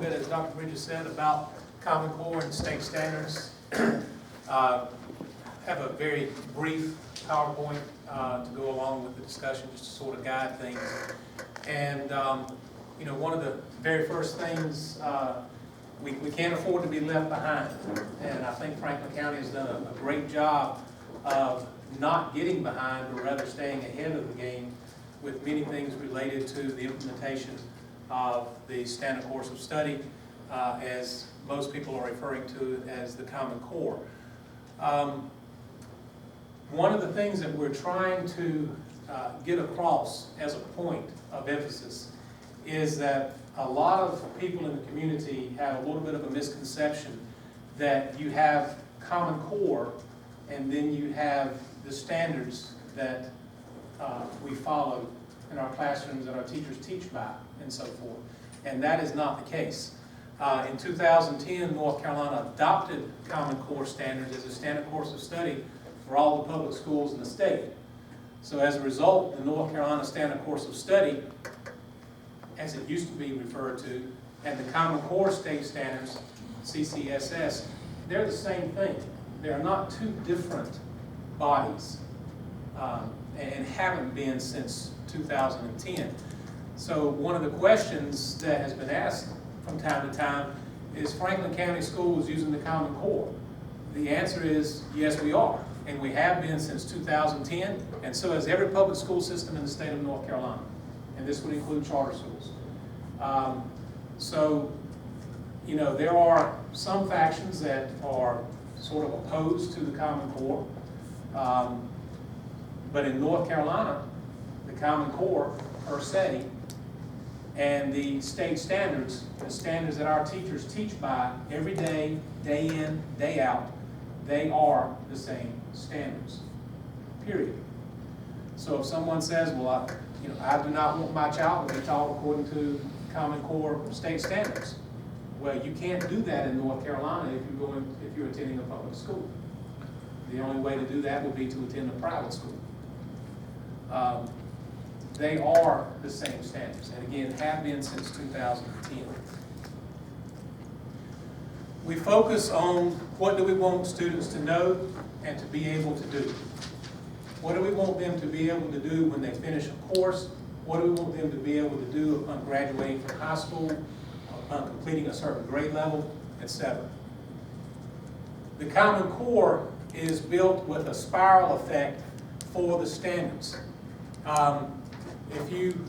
bit, as Dr. Bridges said, about Common Core and state standards. Have a very brief PowerPoint to go along with the discussion, just to sort of guide things. And you know, one of the very first things, we can't afford to be left behind. And I think Franklin County has done a great job of not getting behind, but rather staying ahead of the game with many things related to the implementation of the standard course of study, as most people are referring to it as the Common Core. One of the things that we're trying to get across as a point of emphasis is that a lot of people in the community have a little bit of a misconception that you have Common Core and then you have the standards that we follow in our classrooms that our teachers teach by and so forth. And that is not the case. In 2010, North Carolina adopted Common Core standards as a standard course of study for all the public schools in the state. So as a result, the North Carolina Standard Course of Study, as it used to be referred to, and the Common Core State Standards, CCSS, they're the same thing. They are not two different bodies, and haven't been since 2010. So one of the questions that has been asked from time to time is Franklin County Schools using the Common Core? The answer is yes, we are. And we have been since 2010, and so has every public school system in the state of North Carolina. And this would include charter schools. So, you know, there are some factions that are sort of opposed to the Common Core. But in North Carolina, the Common Core, per se, and the state standards, the standards that our teachers teach by every day, day in, day out, they are the same standards, period. So if someone says, well, I do not want my child to be taught according to Common Core state standards. Well, you can't do that in North Carolina if you're attending a public school. The only way to do that would be to attend a private school. They are the same standards, and again, have been since 2010. We focus on what do we want students to know and to be able to do. What do we want them to be able to do when they finish a course? What do we want them to be able to do upon graduating from high school, upon completing a certain grade level, etc. The Common Core is built with a spiral effect for the standards. If you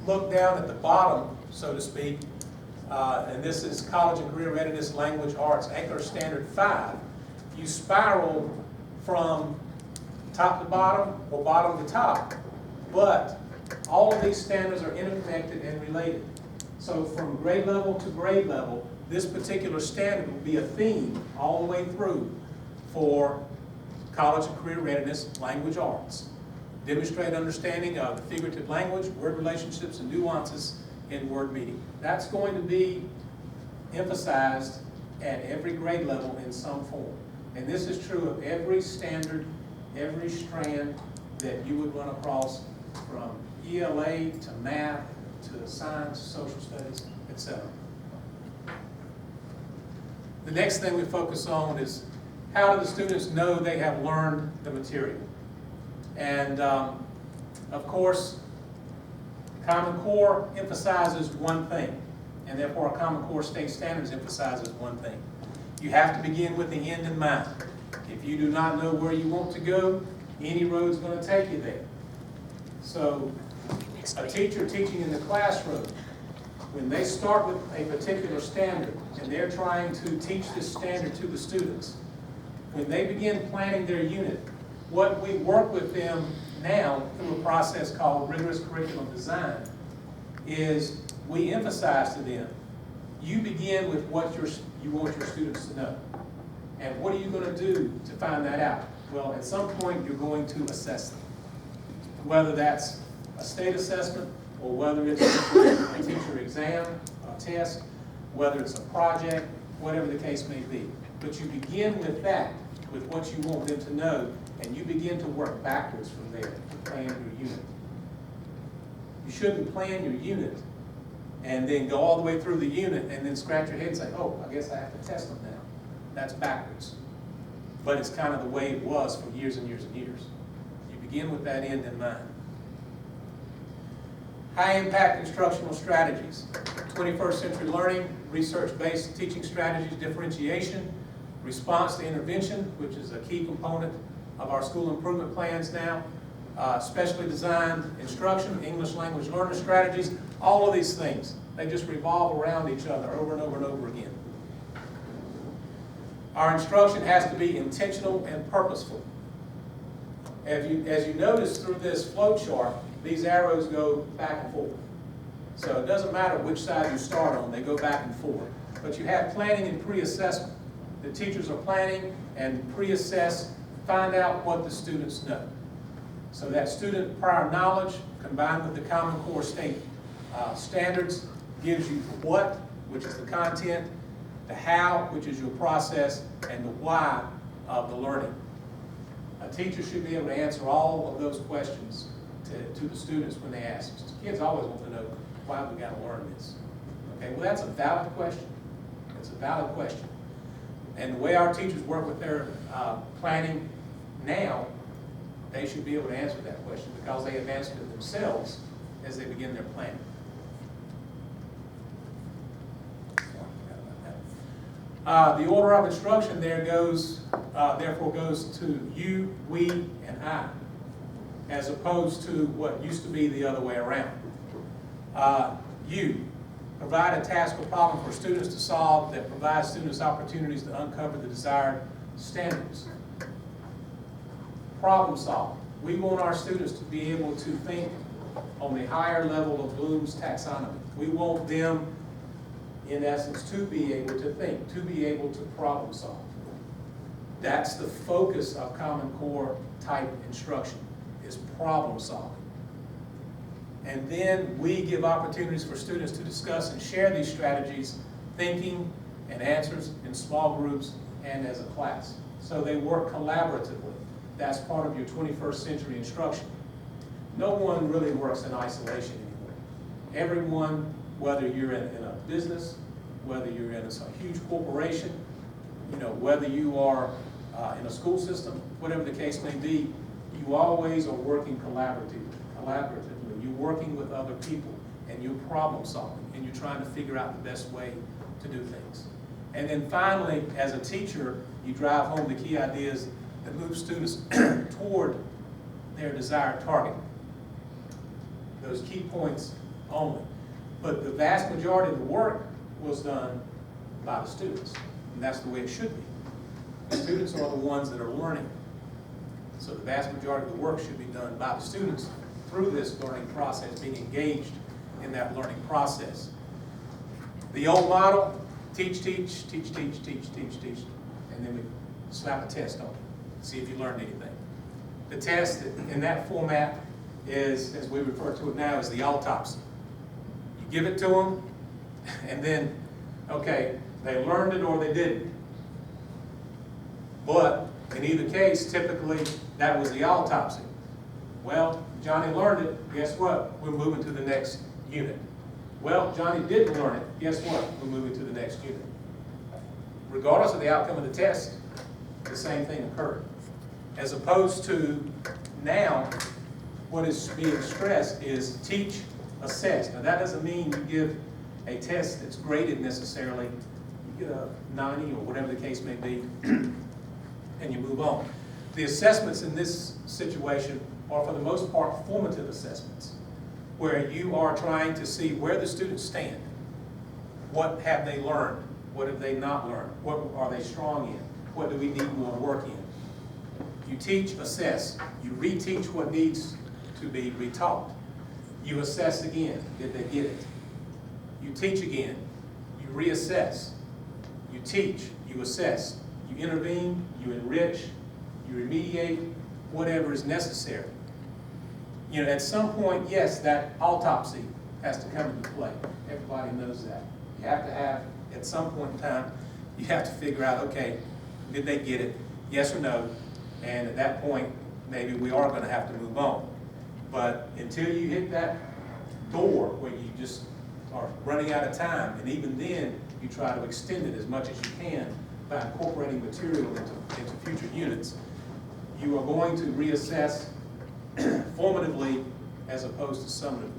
look down at the bottom, so to speak, and this is College and Career Readiness Language Arts Anchor Standard 5, you spiral from top to bottom or bottom to top, but all of these standards are interconnected and related. So from grade level to grade level, this particular standard will be a theme all the way through for College and Career Readiness Language Arts. Demonstrate understanding of figurative language, word relationships, and nuances in word meaning. That's going to be emphasized at every grade level in some form. And this is true of every standard, every strand that you would run across, from ELA to math to science, social studies, etc. The next thing we focus on is how do the students know they have learned the material? And of course, Common Core emphasizes one thing, and therefore a Common Core state standards emphasizes one thing. You have to begin with the end in mind. If you do not know where you want to go, any road's going to take you there. So a teacher teaching in the classroom, when they start with a particular standard and they're trying to teach this standard to the students, when they begin planning their unit, what we work with them now through a process called rigorous curriculum design is we emphasize to them, you begin with what you want your students to know. And what are you going to do to find that out? Well, at some point you're going to assess them. Whether that's a state assessment or whether it's a teacher exam, a test, whether it's a project, whatever the case may be. But you begin with that, with what you want them to know, and you begin to work backwards from there to plan your unit. You shouldn't plan your unit and then go all the way through the unit and then scratch your head and say, oh, I guess I have to test them now. That's backwards. But it's kind of the way it was for years and years and years. You begin with that end in mind. High-impact instructional strategies. 21st century learning, research-based teaching strategies, differentiation, response to intervention, which is a key component of our school improvement plans now, specially designed instruction, English language learner strategies, all of these things. They just revolve around each other over and over and over again. Our instruction has to be intentional and purposeful. As you notice through this flow chart, these arrows go back and forth. So it doesn't matter which side you start on, they go back and forth. But you have planning and pre-assessment. The teachers are planning and pre-assess, find out what the students know. So that student prior knowledge combined with the Common Core state standards gives you the what, which is the content, the how, which is your process, and the why of the learning. A teacher should be able to answer all of those questions to the students when they ask. Kids always want to know, why have we got to learn this? Okay, well that's a valid question. It's a valid question. And the way our teachers work with their planning now, they should be able to answer that question because they have answered it themselves as they begin their planning. The order of instruction there goes, therefore goes to you, we, and I, as opposed to what used to be the other way around. You, provide a task or problem for students to solve that provides students opportunities to uncover the desired standards. Problem solving. We want our students to be able to think on the higher level of Bloom's taxonomy. We want them, in essence, to be able to think, to be able to problem solve. That's the focus of Common Core type instruction, is problem solving. And then we give opportunities for students to discuss and share these strategies, thinking and answers in small groups and as a class. So they work collaboratively. That's part of your 21st century instruction. No one really works in isolation anymore. Everyone, whether you're in a business, whether you're in a huge corporation, whether you are in a school system, whatever the case may be, you always are working collaboratively. You're working with other people, and you're problem solving, and you're trying to figure out the best way to do things. And then finally, as a teacher, you drive home the key ideas that move students toward their desired target. Those key points only. But the vast majority of the work was done by the students, and that's the way it should be. The students are the ones that are learning. So the vast majority of the work should be done by the students through this learning process, being engaged in that learning process. The old model, teach, and then we slap a test on it, see if you learned anything. The test in that format is, as we refer to it now, is the autopsy. You give it to them, and then, okay, they learned it or they didn't. But in either case, typically, that was the autopsy. Well, Johnny learned it, guess what? We're moving to the next unit. Well, Johnny didn't learn it, guess what? We're moving to the next unit. Regardless of the outcome of the test, the same thing occurred. As opposed to now, what is being stressed is teach, assess. Now that doesn't mean you give a test that's graded necessarily. You get a 90 or whatever the case may be, and you move on. The assessments in this situation are for the most part formative assessments, where you are trying to see where the students stand. What have they learned? What have they not learned? What are they strong in? What do we need more work in? You teach, assess. You reteach what needs to be retaught. You assess again. Did they get it? You teach again. You reassess. You teach. You assess. You intervene. You enrich. You remediate. Whatever is necessary. At some point, yes, that autopsy has to come into play. Everybody knows that. You have to have, at some point in time, you have to figure out, okay, did they get it? Yes or no? And at that point, maybe we are going to have to move on. But until you hit that door where you just are running out of time, and even then, you try to extend it as much as you can by incorporating material into future units, you are going to reassess formatively as opposed to summatively.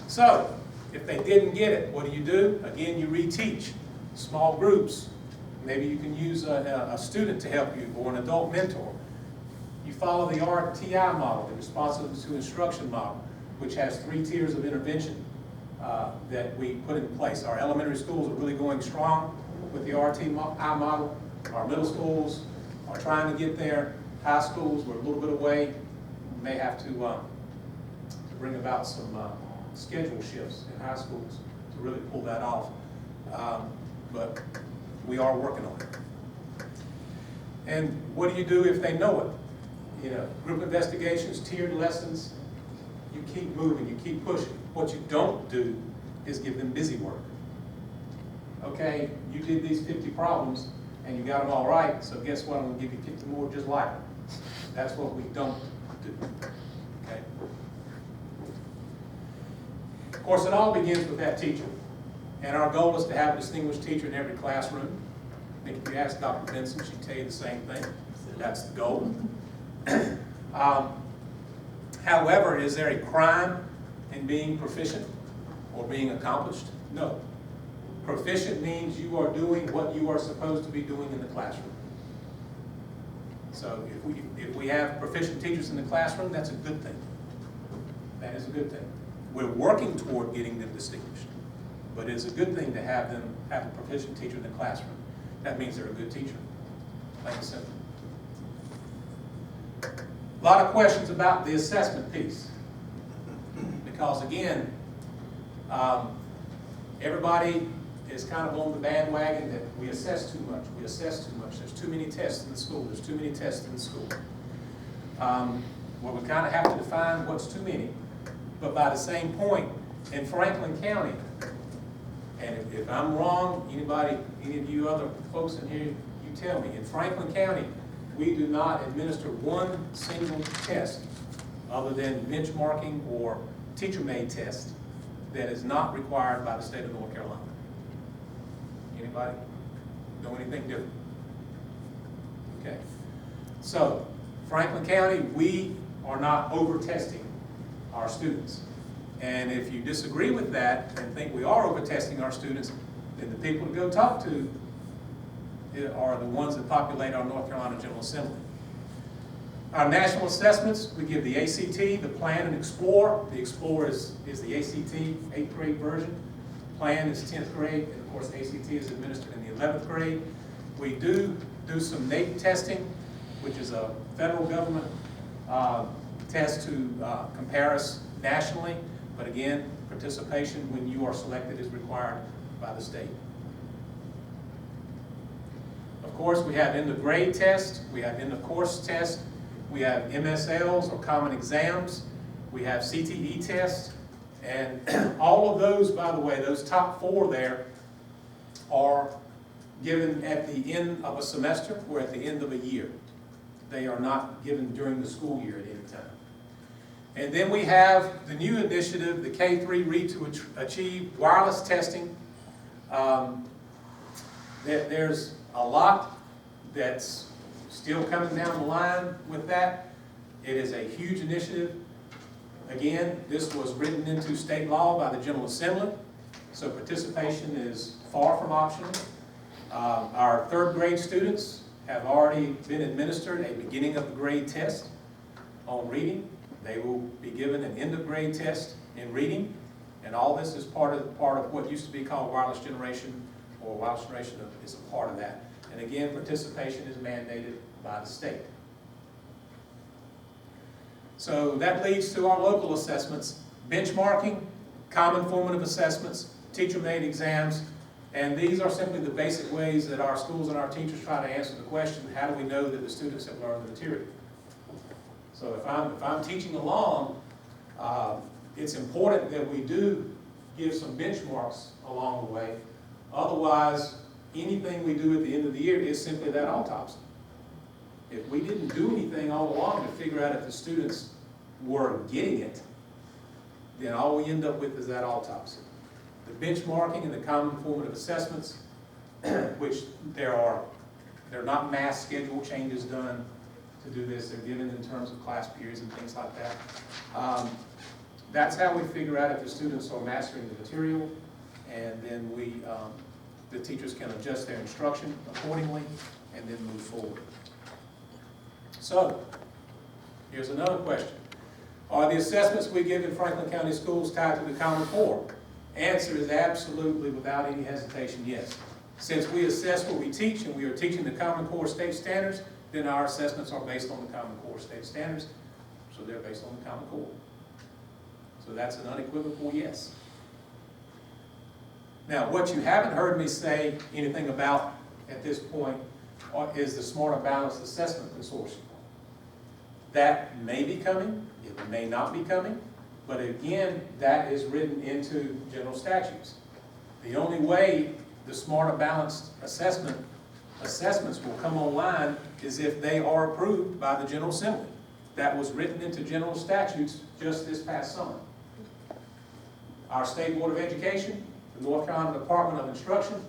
So, if they didn't get it, what do? Again, you reteach. Small groups. Maybe you can use a student to help you or an adult mentor. You follow the RTI model, the responsiveness to instruction model, which has 3 tiers of intervention that we put in place. Our elementary schools are really going strong with the RTI model. Our middle schools are trying to get there. High schools, we're a little bit away. We may have to bring about some schedule shifts in high schools to really pull that off. But we are working on it. And what do if they know it? You know, group investigations, tiered lessons, you keep moving, you keep pushing. What you don't do is give them busy work. Okay, you did these 50 problems and you got them all right, so guess what? I'm going to give you 50 more just like them. That's what we don't do. Okay? Of course, it all begins with that teacher. And our goal is to have a distinguished teacher in every classroom. I think if you ask Dr. Benson, she'd tell you the same thing. That's the goal. However, is there a crime in being proficient or being accomplished? No. Proficient means you are doing what you are supposed to be doing in the classroom. So if we have proficient teachers in the classroom, that's a good thing. That is a good thing. We're working toward getting them distinguished. But it's a good thing to have a proficient teacher in the classroom. That means they're a good teacher. Plain and simple. A lot of questions about the assessment piece. Because again, everybody is kind of on the bandwagon that we assess too much. We assess too much. There's too many tests in the school. There's too many tests in the school. Well, we kind of have to define what's too many. But by the same point, in Franklin County, and if I'm wrong, any of you other folks in here, you tell me. In Franklin County, we do not administer one single test other than benchmarking or teacher-made test that is not required by the state of North Carolina. Anybody know anything different? Okay. So, Franklin County, we are not over-testing our students. And if you disagree with that and think we are over-testing our students, then the people to go talk to are the ones that populate our North Carolina General Assembly. Our national assessments, we give the ACT, the Plan, and Explore. The Explore is the ACT 8th grade version. Plan is 10th grade, and of course ACT is administered in the 11th grade. We do some NAEP testing, which is a federal government test to compare us nationally. But again, participation when you are selected is required by the state. Of course, we have end-of-grade test, we have end-of-course test, we have MSLs or common exams, we have CTE tests, and all of those, by the way, those top 4 there are given at the end of a semester or at the end of a year. They are not given during the school year at any time. And then we have the new initiative, the K-3 Read to Achieve wireless testing. There's a lot that's still coming down the line with that. It is a huge initiative. Again, this was written into state law by the General Assembly, so participation is far from optional. Our 3rd grade students have already been administered a beginning of the grade test on reading. They will be given an end-of-grade test in reading, and all this is part of what used to be called wireless generation, or wireless generation is a part of that. And again, participation is mandated by the state. So that leads to our local assessments, benchmarking, common formative assessments, teacher-made exams, and these are simply the basic ways that our schools and our teachers try to answer the question, how do we know that the students have learned the material? So if I'm teaching along, it's important that we do give some benchmarks along the way. Otherwise, anything we do at the end of the year is simply that autopsy. If we didn't do anything all along to figure out if the students were getting it, then all we end up with is that autopsy. The benchmarking and the common formative assessments, which they're not mass schedule changes done to do this, they're given in terms of class periods and things like that. That's how we figure out if the students are mastering the material, and then the teachers can adjust their instruction accordingly and then move forward. So, here's another question. Are the assessments we give in Franklin County Schools tied to the Common Core? Answer is absolutely, without any hesitation, yes. Since we assess what we teach and we are teaching the Common Core state standards, then our assessments are based on the Common Core state standards, so they're based on the Common Core. So that's an unequivocal yes. Now, what you haven't heard me say anything about at this point is the Smarter Balanced Assessment Consortium. That may be coming, it may not be coming, but again, that is written into general statutes. The only way the Smarter Balanced assessments will come online is if they are approved by the General Assembly. That was written into general statutes just this past summer. Our State Board of Education, the North Carolina Department of Instruction,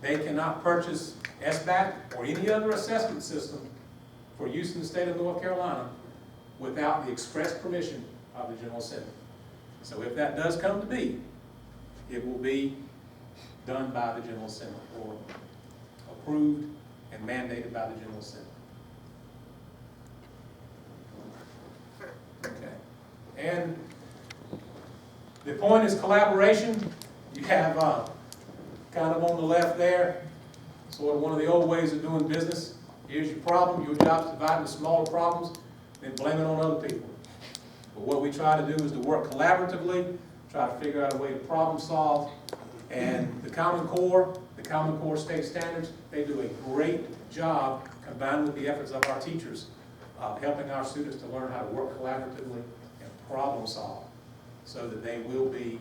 they cannot purchase SBAC or any other assessment system for use in the state of North Carolina without the express permission of the General Assembly. So if that does come to be, it will be done by the General Assembly or approved and mandated by the General Assembly. Okay. And the point is collaboration. You have kind of on the left there, sort of one of the old ways of doing business. Here's your problem. Your job is to divide into smaller problems, then blame it on other people. But what we try to do is to work collaboratively, try to figure out a way to problem solve. And the Common Core state standards, they do a great job combined with the efforts of our teachers helping our students to learn how to work collaboratively and problem solve so that they will be